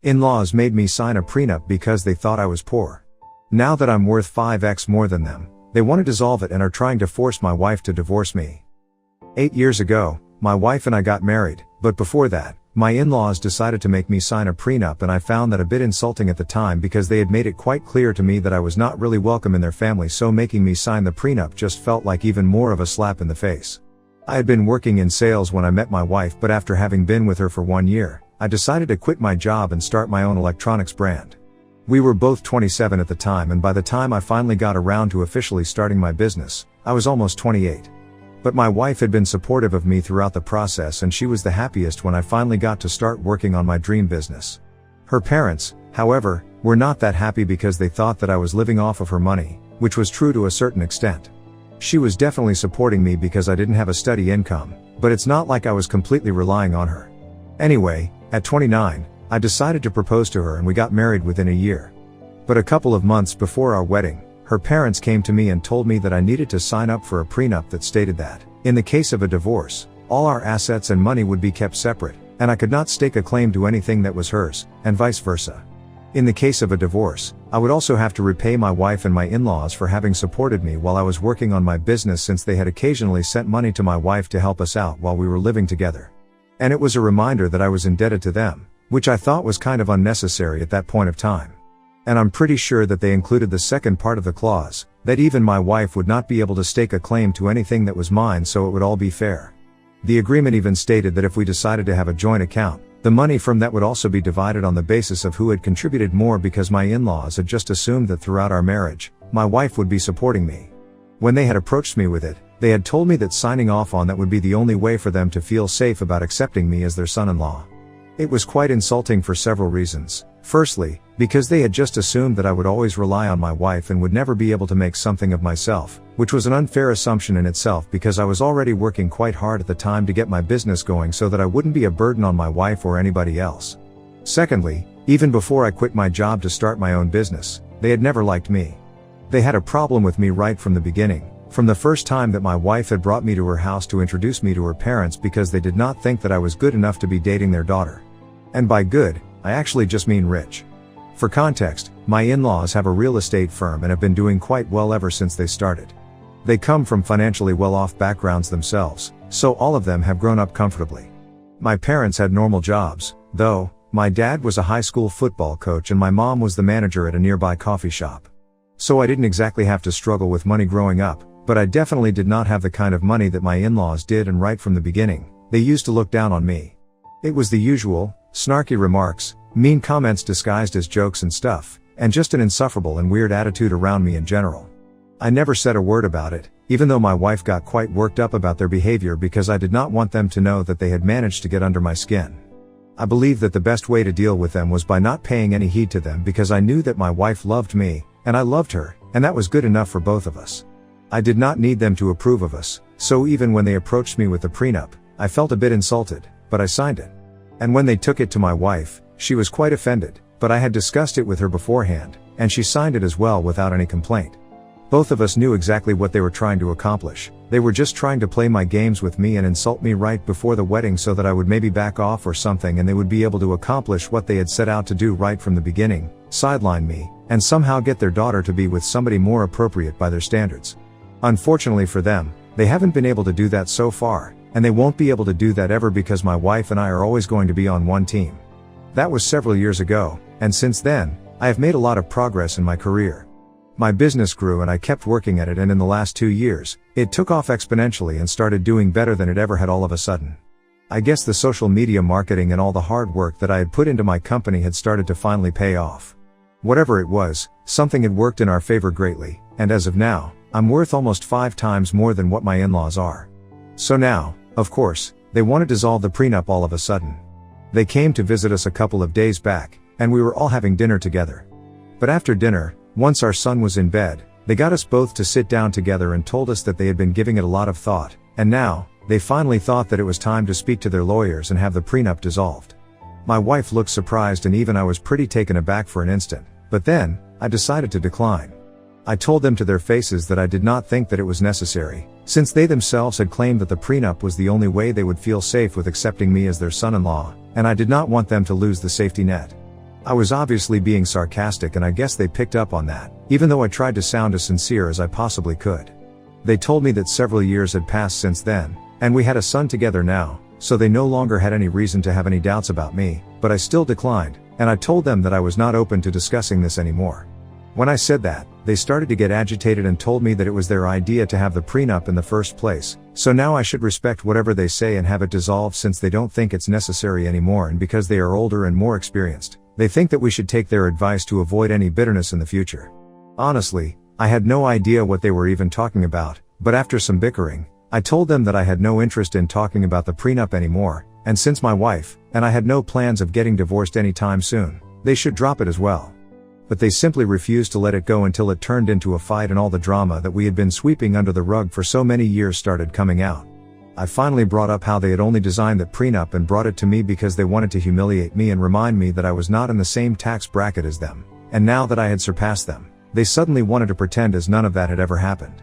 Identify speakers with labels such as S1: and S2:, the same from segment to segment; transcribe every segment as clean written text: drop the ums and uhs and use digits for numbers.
S1: In-laws made me sign a prenup because they thought I was poor. Now that I'm worth 5x more than them, they want to dissolve it and are trying to force my wife to divorce me. 8 years ago, my wife and I got married, but before that, my in-laws decided to make me sign a prenup, and I found that a bit insulting at the time because they had made it quite clear to me that I was not really welcome in their family, so making me sign the prenup just felt like even more of a slap in the face. I had been working in sales when I met my wife, but after having been with her for 1 year, I decided to quit my job and start my own electronics brand. We were both 27 at the time, and by the time I finally got around to officially starting my business, I was almost 28. But my wife had been supportive of me throughout the process, and she was the happiest when I finally got to start working on my dream business. Her parents, however, were not that happy because they thought that I was living off of her money, which was true to a certain extent. She was definitely supporting me because I didn't have a steady income, but it's not like I was completely relying on her. Anyway, at 29, I decided to propose to her and we got married within a year. But a couple of months before our wedding, her parents came to me and told me that I needed to sign up for a prenup that stated that, in the case of a divorce, all our assets and money would be kept separate, and I could not stake a claim to anything that was hers, and vice versa. In the case of a divorce, I would also have to repay my wife and my in-laws for having supported me while I was working on my business, since they had occasionally sent money to my wife to help us out while we were living together. And it was a reminder that I was indebted to them, which I thought was kind of unnecessary at that point of time. And I'm pretty sure that they included the second part of the clause, that even my wife would not be able to stake a claim to anything that was mine, so it would all be fair. The agreement even stated that if we decided to have a joint account, the money from that would also be divided on the basis of who had contributed more, because my in-laws had just assumed that throughout our marriage, my wife would be supporting me. When they had approached me with it, they had told me that signing off on that would be the only way for them to feel safe about accepting me as their son-in-law. It was quite insulting for several reasons. Firstly, because they had just assumed that I would always rely on my wife and would never be able to make something of myself, which was an unfair assumption in itself, because I was already working quite hard at the time to get my business going so that I wouldn't be a burden on my wife or anybody else. Secondly, even before I quit my job to start my own business, they had never liked me. They had a problem with me right from the beginning, from the first time that my wife had brought me to her house to introduce me to her parents, because they did not think that I was good enough to be dating their daughter. And by good, I actually just mean rich. For context, my in-laws have a real estate firm and have been doing quite well ever since they started. They come from financially well-off backgrounds themselves, so all of them have grown up comfortably. My parents had normal jobs, though. My dad was a high school football coach and my mom was the manager at a nearby coffee shop. So I didn't exactly have to struggle with money growing up, but I definitely did not have the kind of money that my in-laws did, and right from the beginning, they used to look down on me. It was the usual, snarky remarks, mean comments disguised as jokes and stuff, and just an insufferable and weird attitude around me in general. I never said a word about it, even though my wife got quite worked up about their behavior, because I did not want them to know that they had managed to get under my skin. I believed that the best way to deal with them was by not paying any heed to them, because I knew that my wife loved me, and I loved her, and that was good enough for both of us. I did not need them to approve of us, so even when they approached me with the prenup, I felt a bit insulted, but I signed it. And when they took it to my wife, she was quite offended, but I had discussed it with her beforehand, and she signed it as well without any complaint. Both of us knew exactly what they were trying to accomplish. They were just trying to play my games with me and insult me right before the wedding so that I would maybe back off or something, and they would be able to accomplish what they had set out to do right from the beginning, sideline me, and somehow get their daughter to be with somebody more appropriate by their standards. Unfortunately for them, they haven't been able to do that so far, and they won't be able to do that ever, because my wife and I are always going to be on one team. That was several years ago, and since then, I have made a lot of progress in my career. My business grew and I kept working at it, and in the last 2 years, it took off exponentially and started doing better than it ever had all of a sudden. I guess the social media marketing and all the hard work that I had put into my company had started to finally pay off. Whatever it was, something had worked in our favor greatly, and as of now, I'm worth almost 5 times more than what my in-laws are. So now, of course, they want to dissolve the prenup all of a sudden. They came to visit us a couple of days back, and we were all having dinner together. But after dinner, once our son was in bed, they got us both to sit down together and told us that they had been giving it a lot of thought, and now, they finally thought that it was time to speak to their lawyers and have the prenup dissolved. My wife looked surprised, and even I was pretty taken aback for an instant, but then, I decided to decline. I told them to their faces that I did not think that it was necessary, since they themselves had claimed that the prenup was the only way they would feel safe with accepting me as their son-in-law, and I did not want them to lose the safety net. I was obviously being sarcastic and I guess they picked up on that, even though I tried to sound as sincere as I possibly could. They told me that several years had passed since then, and we had a son together now, so they no longer had any reason to have any doubts about me, but I still declined, and I told them that I was not open to discussing this anymore. When I said that, they started to get agitated and told me that it was their idea to have the prenup in the first place, so now I should respect whatever they say and have it dissolved since they don't think it's necessary anymore, and because they are older and more experienced, they think that we should take their advice to avoid any bitterness in the future. Honestly, I had no idea what they were even talking about, but after some bickering, I told them that I had no interest in talking about the prenup anymore, and since my wife and I had no plans of getting divorced anytime soon, they should drop it as well. But they simply refused to let it go until it turned into a fight and all the drama that we had been sweeping under the rug for so many years started coming out. I finally brought up how they had only designed the prenup and brought it to me because they wanted to humiliate me and remind me that I was not in the same tax bracket as them, and now that I had surpassed them, they suddenly wanted to pretend as none of that had ever happened.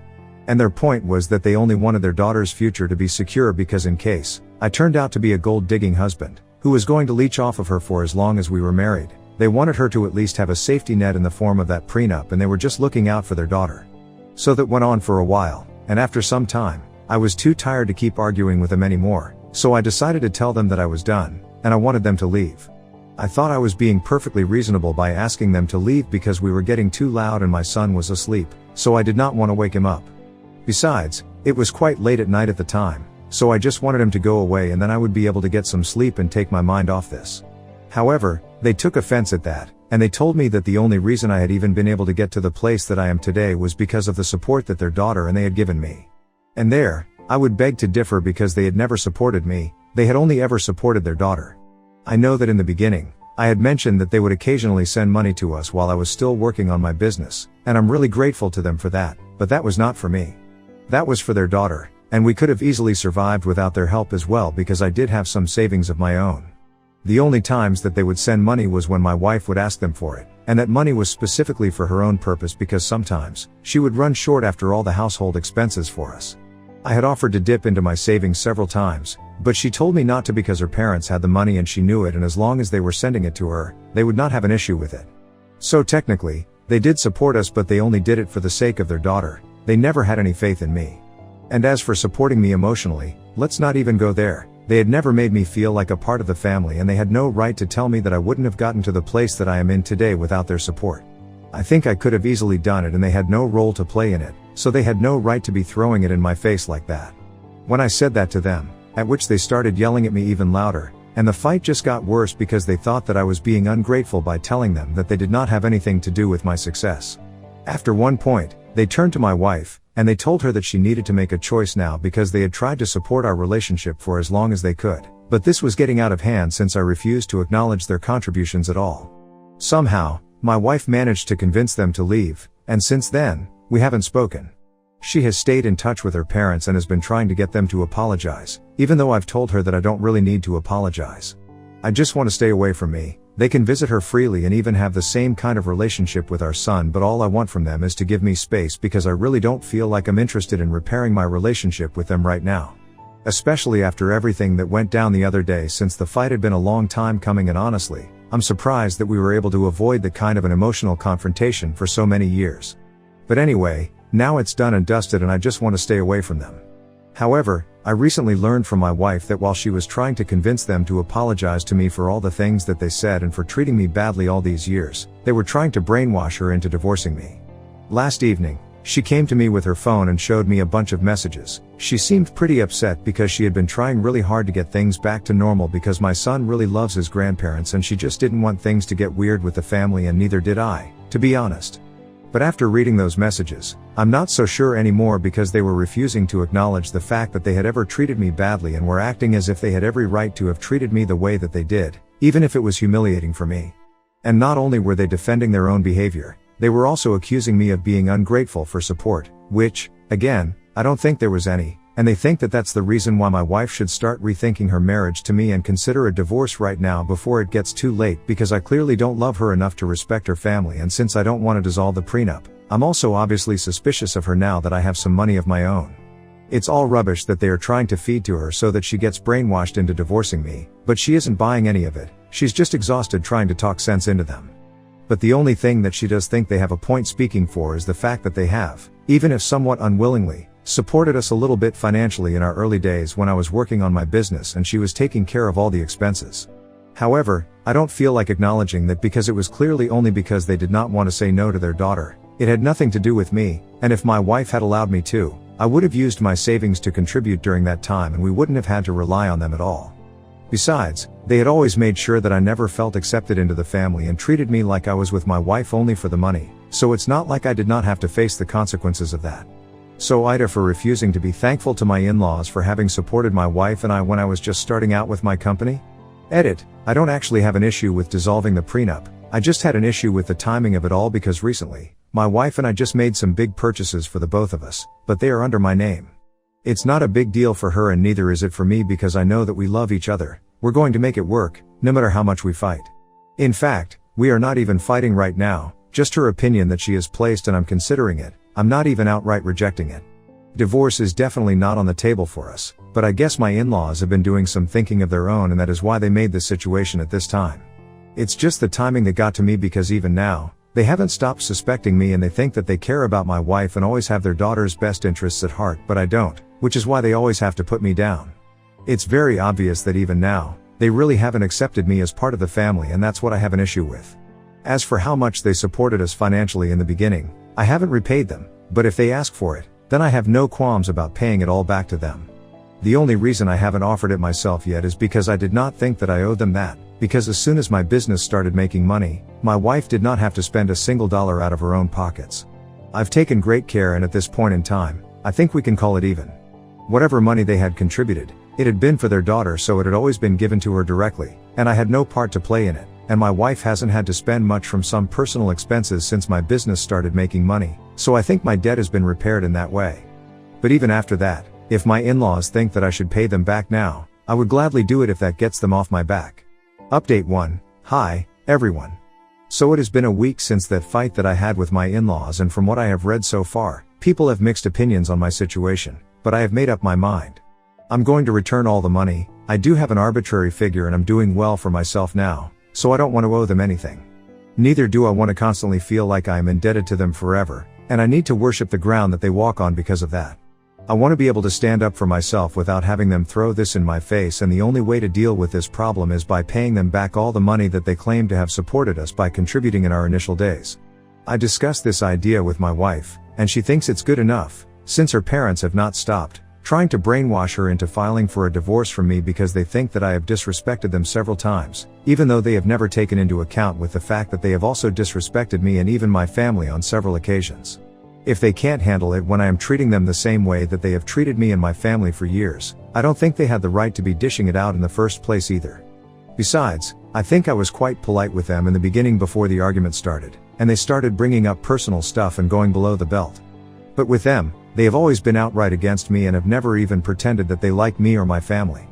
S1: And their point was that they only wanted their daughter's future to be secure because in case I turned out to be a gold-digging husband, who was going to leech off of her for as long as we were married, they wanted her to at least have a safety net in the form of that prenup, and they were just looking out for their daughter. So that went on for a while, and after some time, I was too tired to keep arguing with them anymore, so I decided to tell them that I was done, and I wanted them to leave. I thought I was being perfectly reasonable by asking them to leave because we were getting too loud and my son was asleep, so I did not want to wake him up. Besides, it was quite late at night at the time, so I just wanted him to go away and then I would be able to get some sleep and take my mind off this. However, they took offense at that, and they told me that the only reason I had even been able to get to the place that I am today was because of the support that their daughter and they had given me. And there, I would beg to differ because they had never supported me, they had only ever supported their daughter. I know that in the beginning, I had mentioned that they would occasionally send money to us while I was still working on my business, and I'm really grateful to them for that, but that was not for me. That was for their daughter, and we could have easily survived without their help as well because I did have some savings of my own. The only times that they would send money was when my wife would ask them for it, and that money was specifically for her own purpose because sometimes, she would run short after all the household expenses for us. I had offered to dip into my savings several times, but she told me not to because her parents had the money and she knew it, and as long as they were sending it to her, they would not have an issue with it. So technically, they did support us, but they only did it for the sake of their daughter. They never had any faith in me. And as for supporting me emotionally, let's not even go there. They had never made me feel like a part of the family, and they had no right to tell me that I wouldn't have gotten to the place that I am in today without their support. I think I could have easily done it, and they had no role to play in it, so they had no right to be throwing it in my face like that. When I said that to them, at which they started yelling at me even louder, and the fight just got worse because they thought that I was being ungrateful by telling them that they did not have anything to do with my success. After one point, they turned to my wife, and they told her that she needed to make a choice now because they had tried to support our relationship for as long as they could, but this was getting out of hand since I refused to acknowledge their contributions at all. Somehow, my wife managed to convince them to leave, and since then, we haven't spoken. She has stayed in touch with her parents and has been trying to get them to apologize, even though I've told her that I don't really need to apologize. I just want to stay away from me. They can visit her freely and even have the same kind of relationship with our son, but all I want from them is to give me space because I really don't feel like I'm interested in repairing my relationship with them right now. Especially after everything that went down the other day, since the fight had been a long time coming, and honestly, I'm surprised that we were able to avoid that kind of an emotional confrontation for so many years. But anyway, now it's done and dusted and I just want to stay away from them. However, I recently learned from my wife that while she was trying to convince them to apologize to me for all the things that they said and for treating me badly all these years, they were trying to brainwash her into divorcing me. Last evening, she came to me with her phone and showed me a bunch of messages. She seemed pretty upset because she had been trying really hard to get things back to normal because my son really loves his grandparents and she just didn't want things to get weird with the family, and neither did I, to be honest. But after reading those messages, I'm not so sure anymore because they were refusing to acknowledge the fact that they had ever treated me badly and were acting as if they had every right to have treated me the way that they did, even if it was humiliating for me. And not only were they defending their own behavior, they were also accusing me of being ungrateful for support, which, again, I don't think there was any, and they think that that's the reason why my wife should start rethinking her marriage to me and consider a divorce right now before it gets too late, because I clearly don't love her enough to respect her family, and since I don't want to dissolve the prenup, I'm also obviously suspicious of her now that I have some money of my own. It's all rubbish that they are trying to feed to her so that she gets brainwashed into divorcing me, but she isn't buying any of it, she's just exhausted trying to talk sense into them. But the only thing that she does think they have a point speaking for is the fact that they have, even if somewhat unwillingly, supported us a little bit financially in our early days when I was working on my business and she was taking care of all the expenses. However, I don't feel like acknowledging that because it was clearly only because they did not want to say no to their daughter. It had nothing to do with me, and if my wife had allowed me to, I would have used my savings to contribute during that time and we wouldn't have had to rely on them at all. Besides, they had always made sure that I never felt accepted into the family and treated me like I was with my wife only for the money, so it's not like I did not have to face the consequences of that. So Ida for refusing to be thankful to my in-laws for having supported my wife and I when I was just starting out with my company? Edit, I don't actually have an issue with dissolving the prenup, I just had an issue with the timing of it all because recently, my wife and I just made some big purchases for the both of us, but they are under my name. It's not a big deal for her and neither is it for me because I know that we love each other, we're going to make it work, no matter how much we fight. In fact, we are not even fighting right now, just her opinion that she has placed and I'm considering it, I'm not even outright rejecting it. Divorce is definitely not on the table for us, but I guess my in-laws have been doing some thinking of their own and that is why they made this situation at this time. It's just the timing that got to me because even now, they haven't stopped suspecting me and they think that they care about my wife and always have their daughter's best interests at heart, but I don't, which is why they always have to put me down. It's very obvious that even now, they really haven't accepted me as part of the family and that's what I have an issue with. As for how much they supported us financially in the beginning, I haven't repaid them, but if they ask for it, then I have no qualms about paying it all back to them. The only reason I haven't offered it myself yet is because I did not think that I owed them that, because as soon as my business started making money, my wife did not have to spend a single dollar out of her own pockets. I've taken great care and at this point in time, I think we can call it even. Whatever money they had contributed, it had been for their daughter so it had always been given to her directly, and I had no part to play in it, and my wife hasn't had to spend much from some personal expenses since my business started making money, so I think my debt has been repaired in that way. But even after that, if my in-laws think that I should pay them back now, I would gladly do it if that gets them off my back. Update 1. Hi, everyone. So it has been a week since that fight that I had with my in-laws and from what I have read so far, people have mixed opinions on my situation, but I have made up my mind. I'm going to return all the money, I do have an arbitrary figure and I'm doing well for myself now, so I don't want to owe them anything. Neither do I want to constantly feel like I am indebted to them forever, and I need to worship the ground that they walk on because of that. I want to be able to stand up for myself without having them throw this in my face, and the only way to deal with this problem is by paying them back all the money that they claim to have supported us by contributing in our initial days. I discussed this idea with my wife, and she thinks it's good enough, since her parents have not stopped trying to brainwash her into filing for a divorce from me because they think that I have disrespected them several times, even though they have never taken into account with the fact that they have also disrespected me and even my family on several occasions. If they can't handle it when I am treating them the same way that they have treated me and my family for years, I don't think they had the right to be dishing it out in the first place either. Besides, I think I was quite polite with them in the beginning before the argument started, and they started bringing up personal stuff and going below the belt. But with them, they have always been outright against me and have never even pretended that they like me or my family.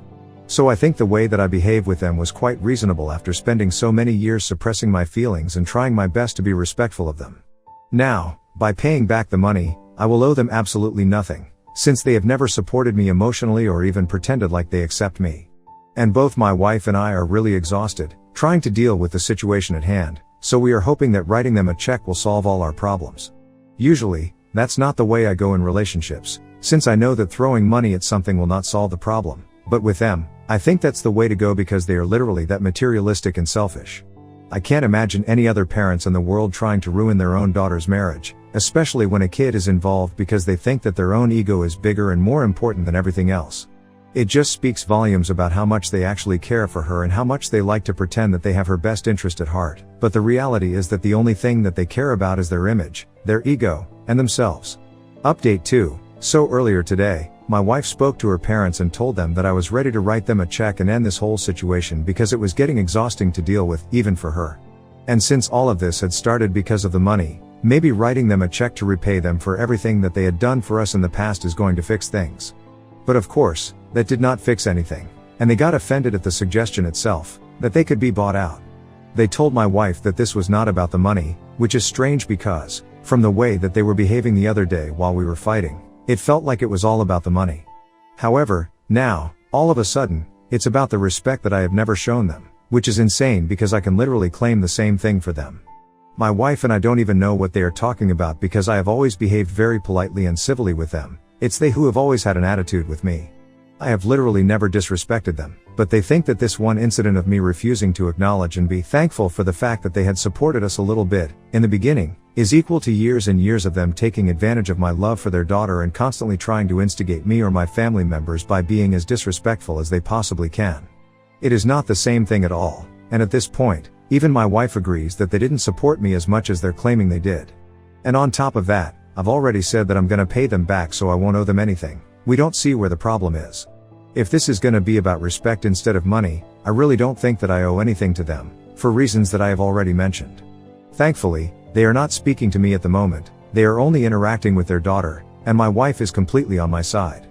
S1: So I think the way that I behaved with them was quite reasonable after spending so many years suppressing my feelings and trying my best to be respectful of them. Now, by paying back the money, I will owe them absolutely nothing, since they have never supported me emotionally or even pretended like they accept me. And both my wife and I are really exhausted, trying to deal with the situation at hand, so we are hoping that writing them a check will solve all our problems. Usually, that's not the way I go in relationships, since I know that throwing money at something will not solve the problem, but with them, I think that's the way to go because they are literally that materialistic and selfish. I can't imagine any other parents in the world trying to ruin their own daughter's marriage, especially when a kid is involved because they think that their own ego is bigger and more important than everything else. It just speaks volumes about how much they actually care for her and how much they like to pretend that they have her best interest at heart, but the reality is that the only thing that they care about is their image, their ego, and themselves. Update 2. So earlier today, my wife spoke to her parents and told them that I was ready to write them a check and end this whole situation because it was getting exhausting to deal with, even for her. And since all of this had started because of the money, maybe writing them a check to repay them for everything that they had done for us in the past is going to fix things. But of course, that did not fix anything, and they got offended at the suggestion itself, that they could be bought out. They told my wife that this was not about the money, which is strange because, from the way that they were behaving the other day while we were fighting, it felt like it was all about the money. However, now, all of a sudden, it's about the respect that I have never shown them, which is insane because I can literally claim the same thing for them. My wife and I don't even know what they are talking about because I have always behaved very politely and civilly with them. It's they who have always had an attitude with me. I have literally never disrespected them, but they think that this one incident of me refusing to acknowledge and be thankful for the fact that they had supported us a little bit, in the beginning, is equal to years and years of them taking advantage of my love for their daughter and constantly trying to instigate me or my family members by being as disrespectful as they possibly can. It is not the same thing at all, and at this point, even my wife agrees that they didn't support me as much as they're claiming they did. And on top of that, I've already said that I'm gonna pay them back so I won't owe them anything. We don't see where the problem is. If this is gonna be about respect instead of money, I really don't think that I owe anything to them, for reasons that I have already mentioned. Thankfully, they are not speaking to me at the moment, they are only interacting with their daughter, and my wife is completely on my side.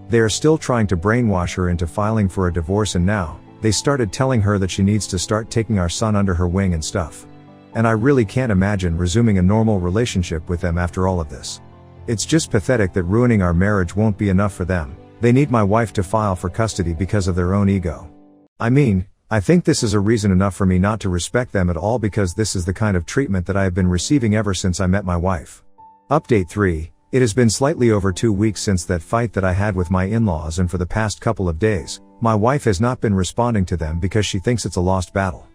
S1: They are still trying to brainwash her into filing for a divorce, and now, they started telling her that she needs to start taking our son under her wing and stuff. And I really can't imagine resuming a normal relationship with them after all of this. It's just pathetic that ruining our marriage won't be enough for them. They need my wife to file for custody because of their own ego. I mean, I think this is a reason enough for me not to respect them at all because this is the kind of treatment that I have been receiving ever since I met my wife. Update 3. It has been slightly over 2 weeks since that fight that I had with my in-laws, and for the past couple of days, my wife has not been responding to them because she thinks it's a lost battle.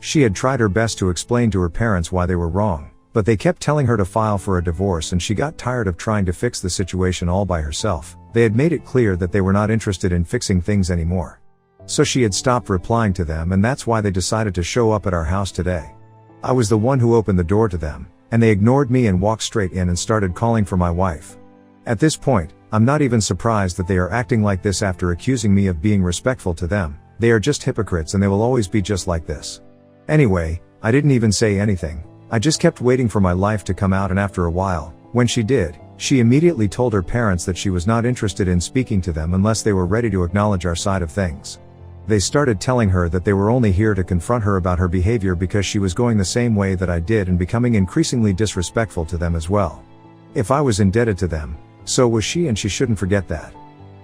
S1: She had tried her best to explain to her parents why they were wrong, but they kept telling her to file for a divorce, and she got tired of trying to fix the situation all by herself. They had made it clear that they were not interested in fixing things anymore. So she had stopped replying to them, and that's why they decided to show up at our house today. I was the one who opened the door to them, and they ignored me and walked straight in and started calling for my wife. At this point, I'm not even surprised that they are acting like this after accusing me of being respectful to them. They are just hypocrites, and they will always be just like this. Anyway, I didn't even say anything. I just kept waiting for my life to come out, and after a while, when she did, she immediately told her parents that she was not interested in speaking to them unless they were ready to acknowledge our side of things. They started telling her that they were only here to confront her about her behavior because she was going the same way that I did and becoming increasingly disrespectful to them as well. If I was indebted to them, so was she, and she shouldn't forget that.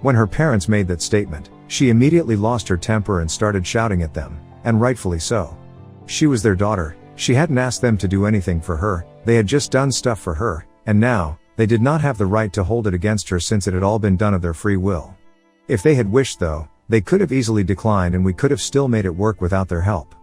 S1: When her parents made that statement, she immediately lost her temper and started shouting at them, and rightfully so. She was their daughter, she hadn't asked them to do anything for her, they had just done stuff for her, and now, they did not have the right to hold it against her since it had all been done of their free will. If they had wished though, they could have easily declined and we could have still made it work without their help.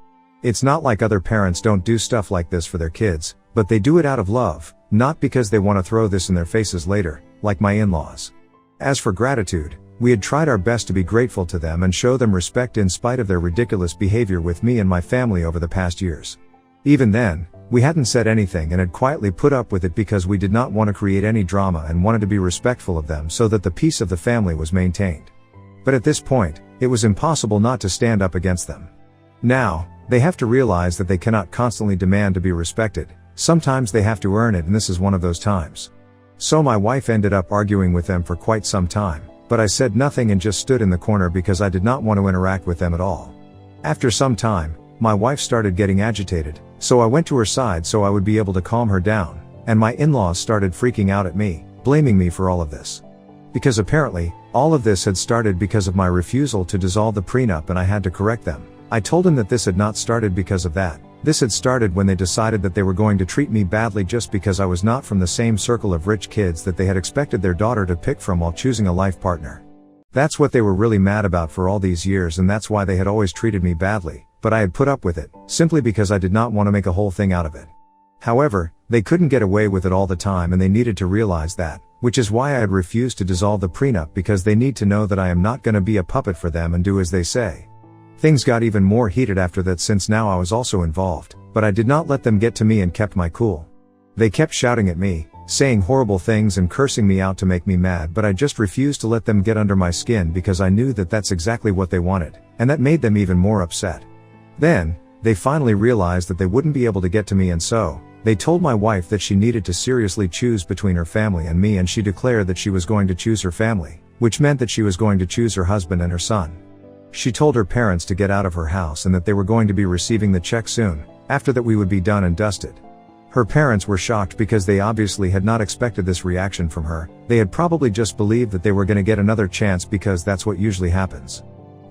S1: It's not like other parents don't do stuff like this for their kids, but they do it out of love, not because they want to throw this in their faces later, like my in-laws. As for gratitude, we had tried our best to be grateful to them and show them respect in spite of their ridiculous behavior with me and my family over the past years. Even then, we hadn't said anything and had quietly put up with it because we did not want to create any drama and wanted to be respectful of them so that the peace of the family was maintained. But at this point, it was impossible not to stand up against them. Now, they have to realize that they cannot constantly demand to be respected. Sometimes they have to earn it, and this is one of those times. So my wife ended up arguing with them for quite some time, but I said nothing and just stood in the corner because I did not want to interact with them at all. After some time, my wife started getting agitated, so I went to her side so I would be able to calm her down, and my in-laws started freaking out at me, blaming me for all of this. Because apparently, all of this had started because of my refusal to dissolve the prenup, and I had to correct them. I told them that this had not started because of that. This had started when they decided that they were going to treat me badly just because I was not from the same circle of rich kids that they had expected their daughter to pick from while choosing a life partner. That's what they were really mad about for all these years, and that's why they had always treated me badly, but I had put up with it, simply because I did not want to make a whole thing out of it. However, they couldn't get away with it all the time, and they needed to realize that, which is why I had refused to dissolve the prenup, because they need to know that I am not going to be a puppet for them and do as they say. Things got even more heated after that, since now I was also involved, but I did not let them get to me and kept my cool. They kept shouting at me, saying horrible things and cursing me out to make me mad, but I just refused to let them get under my skin because I knew that that's exactly what they wanted, and that made them even more upset. Then, they finally realized that they wouldn't be able to get to me, and so, they told my wife that she needed to seriously choose between her family and me, and she declared that she was going to choose her family, which meant that she was going to choose her husband and her son. She told her parents to get out of her house and that they were going to be receiving the check soon, after that we would be done and dusted. Her parents were shocked because they obviously had not expected this reaction from her. They had probably just believed that they were going to get another chance because that's what usually happens.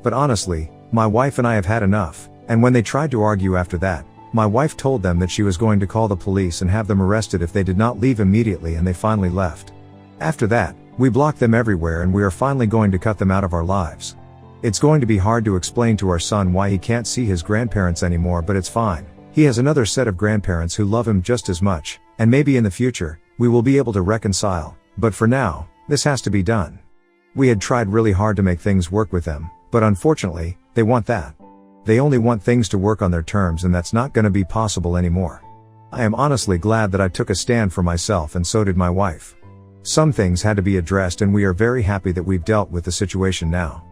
S1: But honestly, my wife and I have had enough, And when they tried to argue after that, my wife told them that she was going to call the police and have them arrested if they did not leave immediately, and they finally left. After that, we blocked them everywhere and we are finally going to cut them out of our lives. It's going to be hard to explain to our son why he can't see his grandparents anymore, but it's fine. He has another set of grandparents who love him just as much, and maybe in the future, we will be able to reconcile, but for now, this has to be done. We had tried really hard to make things work with them, but unfortunately, they want that. They only want things to work on their terms, and that's not going to be possible anymore. I am honestly glad that I took a stand for myself, and so did my wife. Some things had to be addressed, and we are very happy that we've dealt with the situation now.